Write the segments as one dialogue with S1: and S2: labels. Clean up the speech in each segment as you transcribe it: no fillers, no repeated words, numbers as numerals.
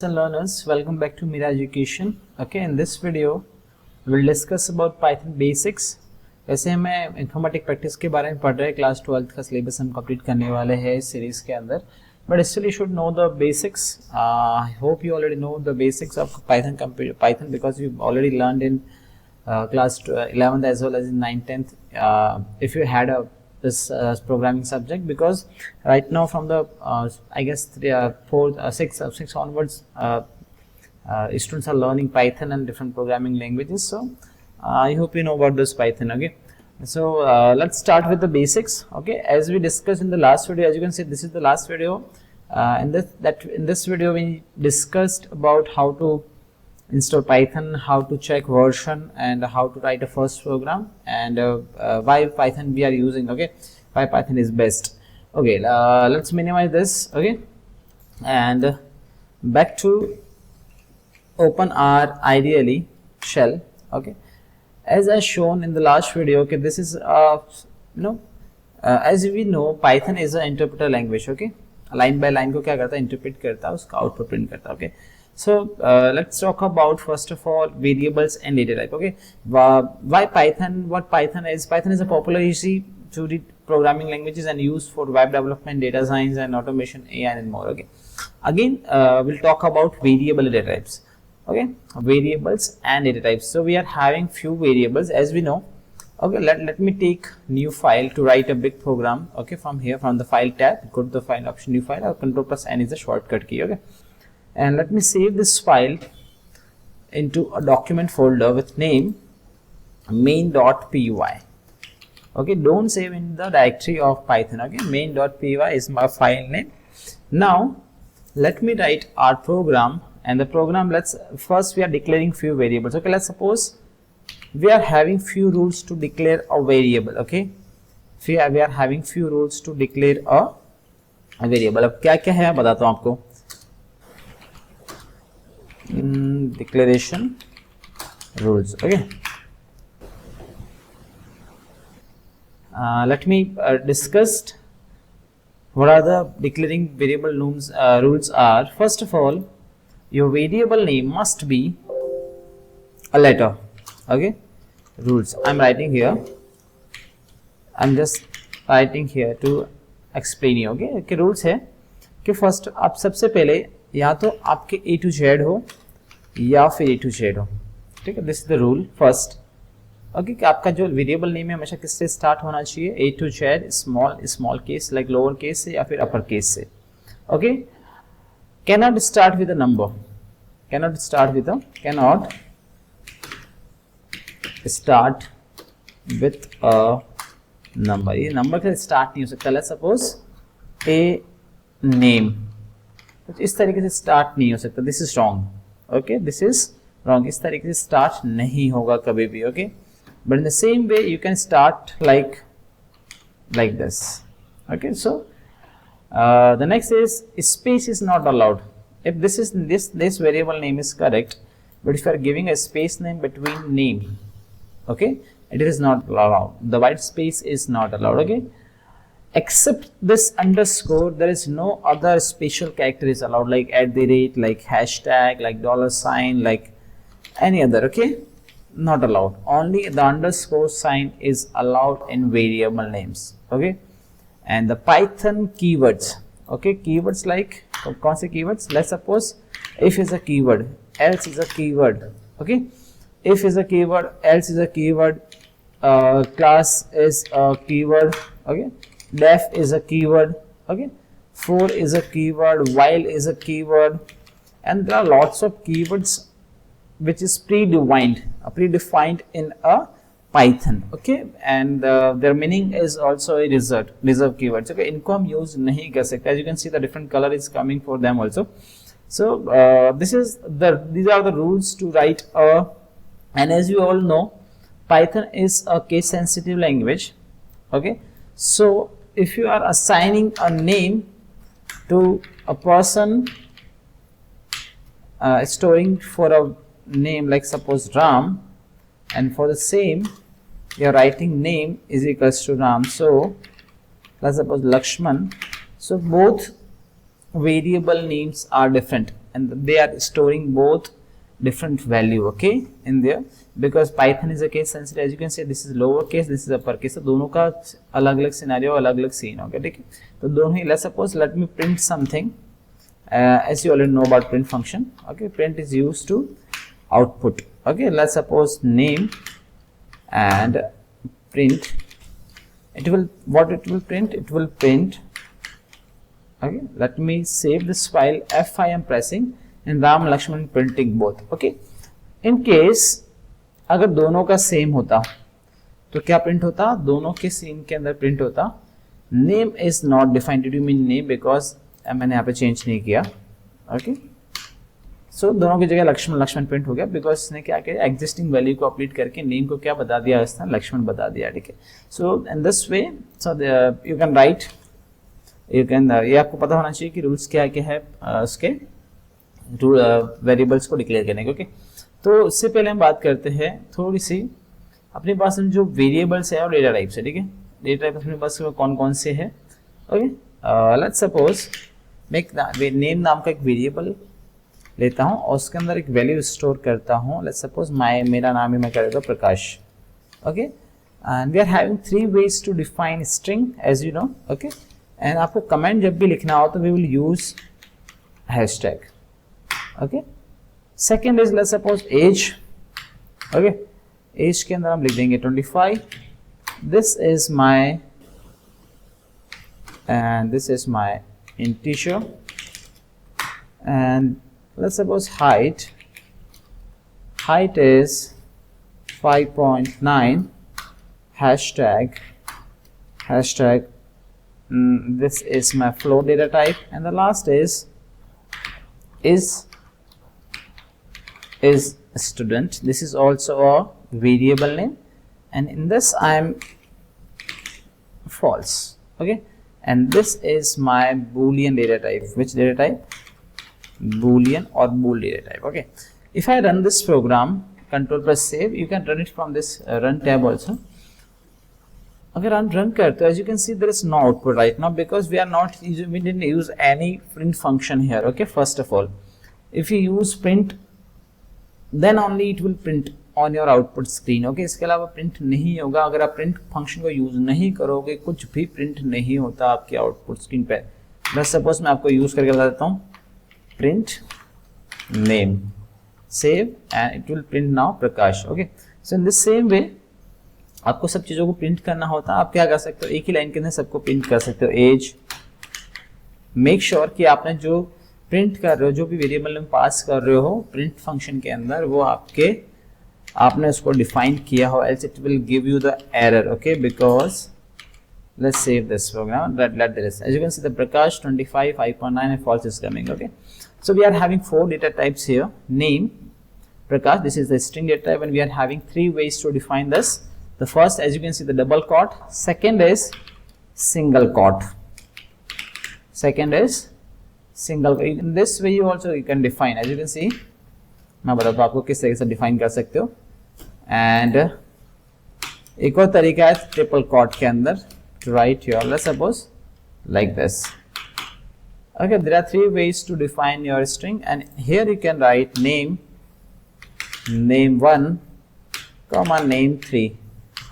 S1: And learners, welcome back to Mira Education. Okay, in this video we'll discuss about Python basics. वैसे हमें informatic practice के बारे में पढ़ रहे हैं, क्लास 12 का सिलेबस हम कंप्लीट करने वाले हैं इस सीरीज के अंदर, but still you should know the basics. I hope you already know the basics of Python because you already learned in class 11th as well as in 9th 10th if you had this programming subject, because right now from the I guess 6 onwards students are learning Python and different programming languages. So I hope you know about this Python. Okay, so let's start with the basics. Okay, as we discussed in the last video, as you can see, this is the last video. In this video we discussed about how to install Python, how to check version, and how to write a first program, and why Python we are using. Okay, why Python is best. Okay, let's minimize this. Okay, and back to open our ideally shell. Okay, as I shown in the last video. Okay, this is as we know, Python is an interpreter language. Okay, line by line को क्या करता है, interpret करता है, उसका output print करता है. Okay, so let's talk about first of all variables and data type. Okay, why Python? What Python is? Python is a popular, easy to read programming languages and used for web development, data science, and automation, AI, and more. Okay, again we'll talk about variable data types. Okay, variables and data types. So we are having few variables, as we know. Okay, let me take new file to write a big program. Okay, from here, from the file tab, go to the file option, new file, or Ctrl+N is the shortcut key. Okay, and let me save this file into a document folder with name main.py. Okay, don't save in the directory of Python. Okay, main.py is my file name. Now let me write our program, and the program, first we are declaring few variables. Okay, let's suppose we are having few rules to declare a variable. Okay, we are having few rules to declare a variable. अब क्या क्या है बताता हूँ आपको. Declaration rules. Okay, let me discuss what are the declaring variable rules are. First of all, your variable name must be a letter. Okay, rules I'm writing here, I'm just writing here to explain you. Okay, कि rules है कि first आप सबसे पहले या तो आपके A to Z हो या फिर A to Z हो. ठीक है, this is the rule first. Okay, कि आपका जो वेरिएबल नेम है हमेशा किससे स्टार्ट होना चाहिए, A to Z, small case like lower case से या फिर अपर केस से. Okay, cannot start with a number, cannot start with a number. ये नंबर का स्टार्ट नहीं हो सकता. लेट्स सपोज ए नेम, तो इस तरीके से स्टार्ट नहीं हो सकता. This is wrong. Okay, this is wrong. इस तरीके से स्टार्ट नहीं होगा कभी भी. Okay, but in the same way you can start like this. Okay, so the next is space is not allowed. If this variable name is correct, but if you are giving a space name between name, okay, it is not allowed. The white space is not allowed. Okay, except this underscore, there is no other special character is allowed, like @, like hashtag, like $, like any other. Okay, not allowed. Only the underscore sign is allowed in variable names. Okay, and the Python keywords. Okay, keywords like कौन से keywords? Let's suppose if is a keyword, else is a keyword. Okay, if is a keyword, else is a keyword, class is a keyword. Okay, def is a keyword. Okay, for is a keyword, while is a keyword, and there are lots of keywords which is predefined in a Python. Okay, and their meaning is also a reserved keywords. Okay, इनको हम use नहीं कर सकते. As you can see, the different color is coming for them also. So these are the rules to write and as you all know, Python is a case sensitive language. Okay, so if you are assigning a name to a person, storing for a name like suppose Ram, and for the same you are writing name is equals to Ram. So let's suppose Lakshman. So both variable names are different, and they are storing both different value, okay, in there, because Python is a case sensitive. As you can see, this is lower case, this is upper case, तो दोनों का अलग अलग scenario, अलग अलग scene होगा, ठीक है. तो दोनों ही, let's suppose let me print something, as you already know about print function, okay. Print is used to output, okay. Let's suppose name and print. It will, what it will print, it will print, okay. Let me save this file. F I am pressing and Ram Lakshman printing both, okay. In case अगर दोनों का same होता तो क्या print होता, दोनों के scene के अंदर प्रिंट होता name is not defined. Do you mean name, because मैंने यहाँ पे चेंज नहीं किया, ओके. सो दोनों की जगह लक्ष्मण प्रिंट हो गया, बिकॉज इसने क्या किया, एग्जिस्टिंग वैल्यू को अपडेट करके नेम को क्या बता दिया, इसने लक्ष्मण बता दिया, ठीक है. सो in this way, so you can write, you can, ये आपको पता होना चाहिए कि रूल्स क्या क्या है उसके वेरिएबल्स को डिक्लेयर करने के, ओके. तो इससे पहले हम बात करते हैं थोड़ी सी अपने पास जो वेरिएबल्स है और डेटा टाइप्स है, ठीक है. डेटा टाइप अपने पास कौन कौन से है, ओके. लेट्स सपोज मैं नेम नाम का एक वेरिएबल लेता हूँ और उसके अंदर एक वैल्यू स्टोर करता हूँ. लेट्स सपोज मेरा नाम ही मैं कर देता हूँ प्रकाश, okay. And we are having 3 ways to define string, as you know, okay. And आपको कमेंट जब भी लिखना हो तो we will use hashtag, okay. Second is let's suppose as, okay. As के अंदर हम लिख देंगे 25. This is my and this is my integer. And let's suppose height is 5.9. Hashtag this is my float data type. And the last is student. This is also a variable name, and in this I am false, okay. And this is my boolean data type. Which data type? Boolean or bool data type, okay. If I run this program, control press save, you can run it from this run tab also. अगर हम run करते हैं, as you can see there is no output right now because we didn't use any print function here, okay. First of all, if you use print, then only it will print on your output screen, okay. इसके अलावा print नहीं होगा. अगर आप print function को use नहीं करोगे, कुछ भी प्रिंट नहीं होता आपके आउटपुट स्क्रीन पे. बस सपोज मैं आपको यूज करके बता देता हूँ. Print name, save, and it will print now Prakash, okay. So in this same way आपको सब चीज़ों को प्रिंट करना होता है. आप क्या कर सकते हो, एक ही लाइन के अंदर सबको प्रिंट कर सकते हो. एज, मेक श्योर कि आपने जो प्रिंट कर रहे हो, जो भी वेरिएबल में पास कर रहे हो प्रिंट फंक्शन के अंदर, वो आपने उसको डिफाइन किया हो, else it will give you the error, okay. Because let's save this program, let this, as you can see the Prakash 25 5.9 and false is coming, okay. So we are having 4 data types here. Name Prakash, this is the string data type, and we are having 3 ways to define this. The first, as you can see, the double quote. Second is single quote. In this way you also you can define, as you can see. मैं बताता हूँ आपको किस तरीके से define कर सकते हो. एंड एक और तरीका है ट्रिपल quote के अंदर to write your, let's suppose like this. Okay, there are 3 ways to define your string, and here you can write name1, name3.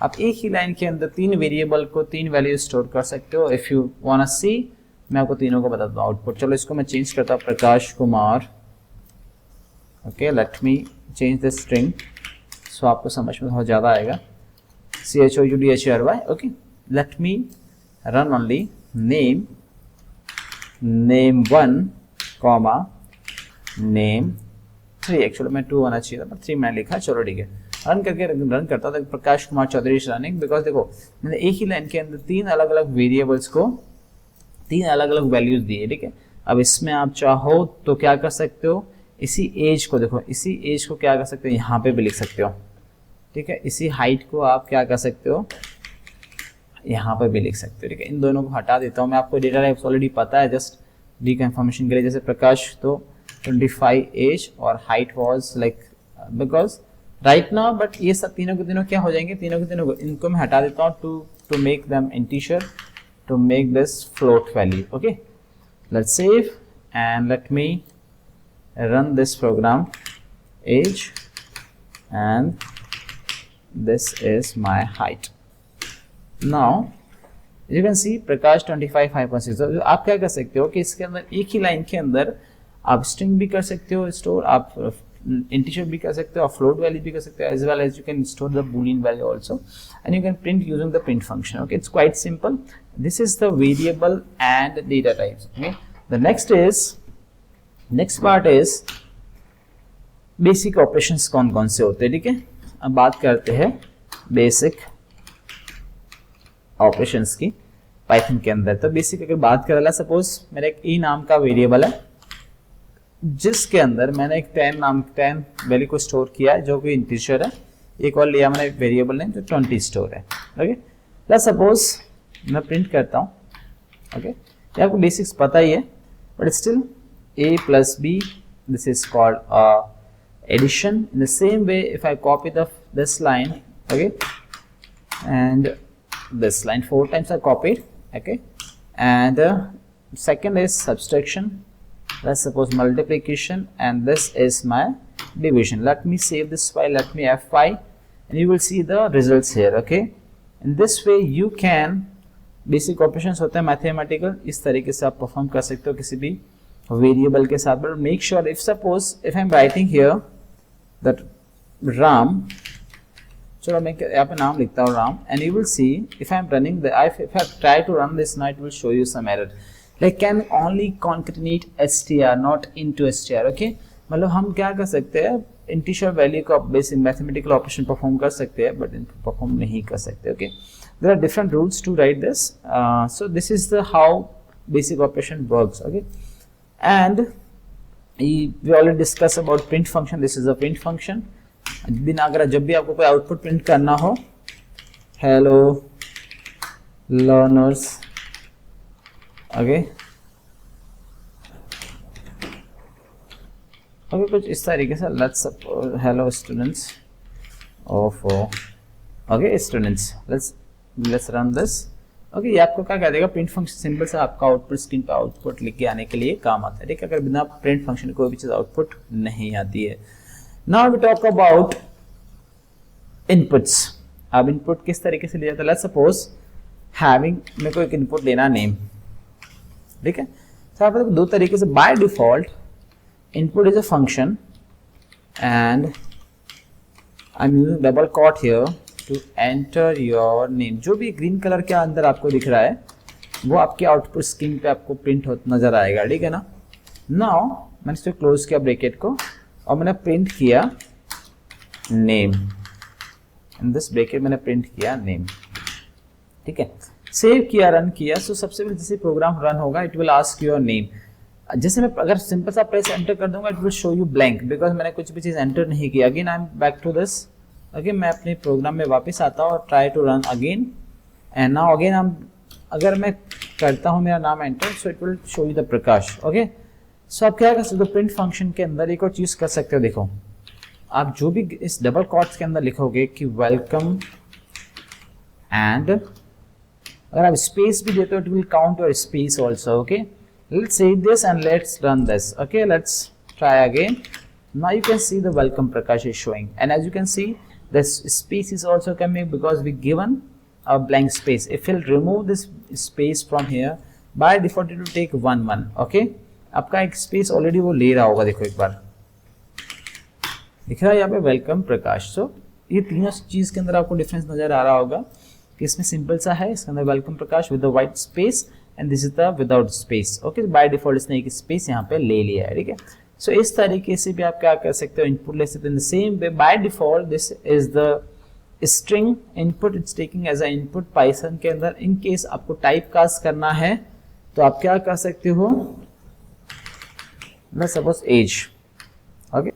S1: आप एक ही लाइन के अंदर 3 वेरिएबल को 3 वैल्यू स्टोर कर सकते हो. इफ यू वांट टू सी, मैं आपको तीनों को बताता हूँ आउटपुट. चलो इसको मैं चेंज करता हूँ, Prakash Kumar, okay. Let me change the string, सो आपको समझ में बहुत ज़्यादा आएगा. CHOUDHRY, okay. Let me run only name1, name3. Actually मैं 2 आना चाहिए था, पर 3 मैंने लिखा. चलो ठीक है, रन करता था. Prakash Kumar Chaudhary is running, because देखो मैंने एक ही लाइन के अंदर 3 अलग अलग वेरिएबल्स को 3 अलग अलग वैल्यूज दिए, ठीक है. अब इसमें आप चाहो तो क्या कर सकते हो, इसी एज को देखो, इसी एज को क्या कर सकते हो, यहाँ पे भी लिख सकते हो, ठीक है. इसी हाइट को आप क्या कर सकते हो, यहाँ पे भी लिख सकते हो, ठीक है. इन दोनों को हटा देता हूँ मैं. आपको डेटा टाइप्स ऑलरेडी पता है, जस्ट रिकन्फर्मेशन के लिए. जैसे प्रकाश तो 25 एज और height was like, because right now, but ये सब तीनों के तीनों क्या हो जाएंगे, तीनों के तीनों इनको मैं हटा देता हूँ to make them integer, to make this float value, okay. Let's save and let me run this program age and this is my height. Now you can see प्रकाश 25 5.6. तो आप क्या कर सकते हो कि इसके अंदर एक ही लाइन के अंदर आप स्ट्रिंग भी कर सकते हो स्टोर, आप इंटीजर भी कर सकते हो, आप फ्लोट वैल्यू भी कर सकते हो, as well as you can store the boolean value also, and you can print using the print function. Okay, it's quite simple. This is the variable and data types. Okay, the next part is basic operations कौन कौन से होते हैं. ठीक है, अब बात करते हैं बेसिक ऑपरेशंस की पाइथन के अंदर. तो बेसिक अगर बात करें, सपोज मेरा एक ई नाम का वेरिएबल है जिसके अंदर मैंने एक 10 वैल्यू को स्टोर किया है जो कि इंटीजर है. एक और लिया मैंने वेरिएबल नेम जो 20 स्टोर है. ओके, लेट्स सपोज मैं प्रिंट करता हूँ. ओके, ये आपको बेसिक्स पता ही है, but still a plus b, this is called addition. In the same way, if I copy this line, okay, and this line 4 times I copied. Okay, and second is subtraction. Let's suppose multiplication, and this is my division. Let me save this file, let me F5, and you will see the results here. Okay, in this way you can basic operations होते हैं mathematical, इस तरीके से आप perform कर सकते हो किसी भी variable के साथ. But make sure if I'm writing here that Ram, चलो मैं यहाँ पे नाम लिखता हूँ Ram, and you will see if I'm running if I try to run this now, it will show you some error. Like can only concatenate str, not into str. Okay, मतलब हम क्या कर सकते हैं, इंटीजर वैल्यू का basic mathematical operation perform कर सकते हैं, बट परफॉर्म नहीं कर सकते. Okay, there are different rules to write this. So this is the how basic operation works. Okay, and we already discuss about print function. This is a print function. अगर जब भी आपको कोई output print करना हो, hello learners, okay कुछ इस तरीके से, let's suppose hello students of, okay students, let's run this. Okay, ये आपको क्या कह देगा, प्रिंट फंक्शन सिंपल से आपका आउटपुट स्क्रीन पर आउटपुट लिख के आने के लिए काम आता है. ठीक है, अगर बिना प्रिंट फंक्शन कोई भी चीज आउटपुट नहीं आती है. Now we talk about inputs. अब इनपुट किस तरीके से लिया जाता है. लेट्स सपोज हैविंग, मेरे को एक इनपुट लेना नेम. ठीक है, तो आप दो तरीके से by default input is a function and I am using double quote here to enter your name. जो भी ग्रीन कलर के अंदर आपको दिख रहा है वो आपके आउटपुट स्क्रीन पे आपको प्रिंट होता नजर आएगा. ठीक है ना. नाउ मैंने इसको क्लोज किया ब्रैकेट को और मैंने प्रिंट किया नेम. इन दिस ब्रैकेट मैंने प्रिंट किया नेम. ठीक है, सेव किया, रन किया. सो सबसे पहले जैसे प्रोग्राम रन होगा, it will ask your name. जैसे मैं अगर सिंपल सा प्रेस एंटर कर दूंगा, it will show you blank because मैंने कुछ भी चीज एंटर नहीं किया. Again I am back to this. Okay, मैं अपने प्रोग्राम में वापस आता हूँ और try to run again. And now again अगर मैं करता हूँ मेरा नाम enter, so it will show you the Prakash. Okay, सो आप क्या कर सकते हो, प्रिंट फंक्शन के अंदर एक और चीज कर सकते हो. देखो, आप जो भी इस डबल कॉट्स के अंदर लिखोगे कि वेलकम, एंड अगर आप स्पेस भी देते हो, it will count your space also. Okay, let's save this and let's run this. Okay, let's try again. Now you can see the welcome Prakash is showing, and as you can see the space is also coming because we given a blank space. If we'll remove this space from here, by default it will take 1 okay, आपका एक space already वो ले रहा होगा. देखो एक बार दिख रहा है यहाँ पे वेलकम प्रकाश. सो ये तीनों चीज के अंदर आपको डिफरेंस नजर आ रहा होगा कि इसमें सिंपल सा है, इसके अंदर welcome Prakash with the white space and this is the without space. Okay, by default इसने एक स्पेस यहाँ पे ले लिया है. ठीक है, सो इस तरीके से भी आप क्या कर सकते हो, इनपुट ले सकते हो. In the same way by default this is the string input, it's taking as a input Python के अंदर. इन केस आपको टाइप कास्ट करना है तो आप क्या कर सकते हो, लेट्स सपोज एज. ओके,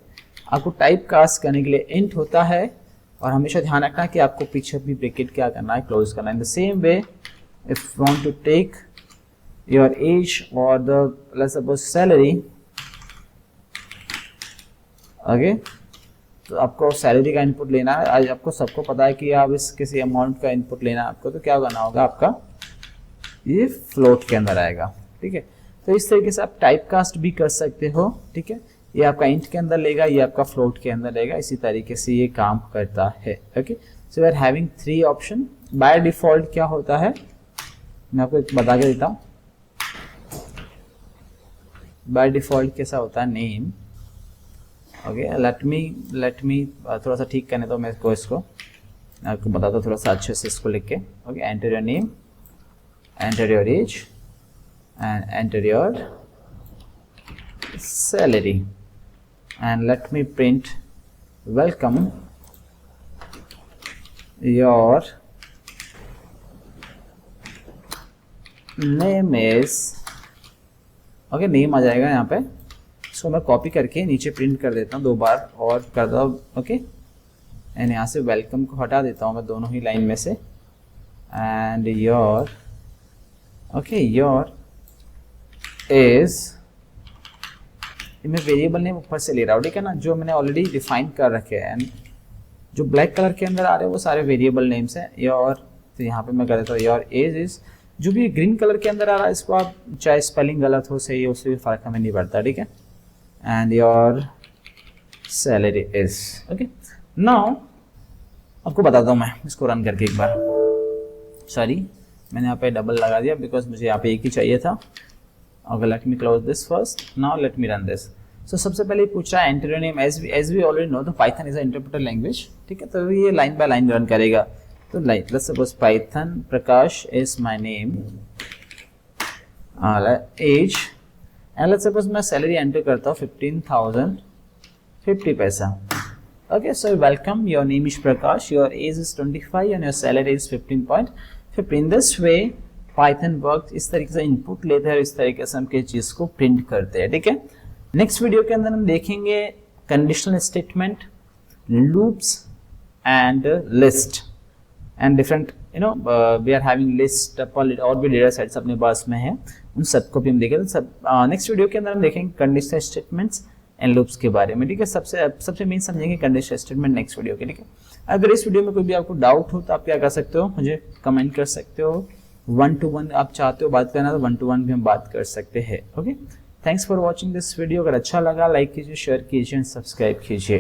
S1: आपको टाइप कास्ट करने के लिए इंट होता है और हमेशा ध्यान रखना कि आपको पीछे भी ब्रैकेट क्या करना है, क्लोज करना है. इन the same way if you want to take your age और the let's suppose salary. Okay, तो आपको सैलरी का इनपुट लेना है. आज आपको सबको पता है कि आप इस किसी अमाउंट का इनपुट लेना है आपको, तो क्या करना होगा, आपका ये फ्लोट के अंदर आएगा. ठीक है, तो इस तरीके से आप टाइप कास्ट भी कर सकते हो. ठीक है, ये आपका इंट के अंदर लेगा, ये आपका फ्लोट के अंदर लेगा, इसी तरीके से ये काम करता है। Okay, so we are having 3 option. By default क्या होता है मैं आपको बता के देता हूँ। बाय डिफॉल्ट कैसा होता है नेम। ओके, लेट मी थोड़ा सा ठीक करने दो मैं इसको आपको बताता हूँ थोड़ा सा अच्छे से इसको लिख के। Okay, enter your name, enter your age and enter your salary and let me print welcome your name is। Okay, name आ जाएगा यहाँ पे, इसको मैं कॉपी करके नीचे प्रिंट कर देता हूँ 2 बार और करता हूँ। ओके, एंड यहाँ से वेलकम को हटा देता हूँ मैं दोनों ही लाइन में से, एंड योर योर इज मैं वेरिएबल नेम ऊपर से ले रहा हूँ, ठीक है ना, जो मैंने ऑलरेडी डिफाइन कर रखे हैं। एंड जो ब्लैक कलर के अंदर आ रहे हैं वो सारे वेरिएबल नेम्स हैं। योर, तो यहाँ पे मैं कर देता हूँ योर एज इज। जो भी ग्रीन कलर के अंदर आ रहा है इसको आप चाहे स्पेलिंग गलत हो सही हो, उससे भी फर्क हमें नहीं पड़ता, ठीक है। And your salary is. Okay, now आपको बताता हूँ मैं इसको रन करके एक बार। सॉरी, मैंने यहाँ पे डबल लगा दिया बिकॉज मुझे यहाँ पे एक ही चाहिए था। Okay, let me close this first. Now let me run this. So सबसे पहले पूछा enter your name, as we already know the Python is an interpreter language, ठीक है, तो ये लाइन बाय लाइन रन करेगा। तो let's suppose Python Prakash is my name, age, and let's suppose मैं salary enter करता हूँ 15,050 पैसा। Okay, so welcome, your name is Prakash, your age is 25 and your salary is 15.50. In this way Python work इस तरीके से input लेते हैं और इस तरीके से हम किसी चीज को प्रिंट करते हैं, ठीक है। नेक्स्ट वीडियो के अंदर हम देखेंगे conditional statement, loops and list and different we are having list और भी डेटा सेट्स अपने पास में है, उन सबको भी हम देखेंगे। सब नेक्स्ट वीडियो के अंदर हम देखेंगे कंडीशनल स्टेटमेंट्स एंड लूप्स के बारे में, ठीक है। सबसे मेन समझेंगे कंडीशनल स्टेटमेंट नेक्स्ट वीडियो के, ठीक है। अगर इस वीडियो में कोई भी आपको डाउट हो तो आप क्या कर सकते हो, मुझे कमेंट कर सकते हो। 1-to-1 आप चाहते हो बात करना तो 1-to-1 भी हम बात कर सकते हैं। Okay, thanks for watching this video. अगर अच्छा लगा लाइक कीजिए, शेयर कीजिए, सब्सक्राइब कीजिए।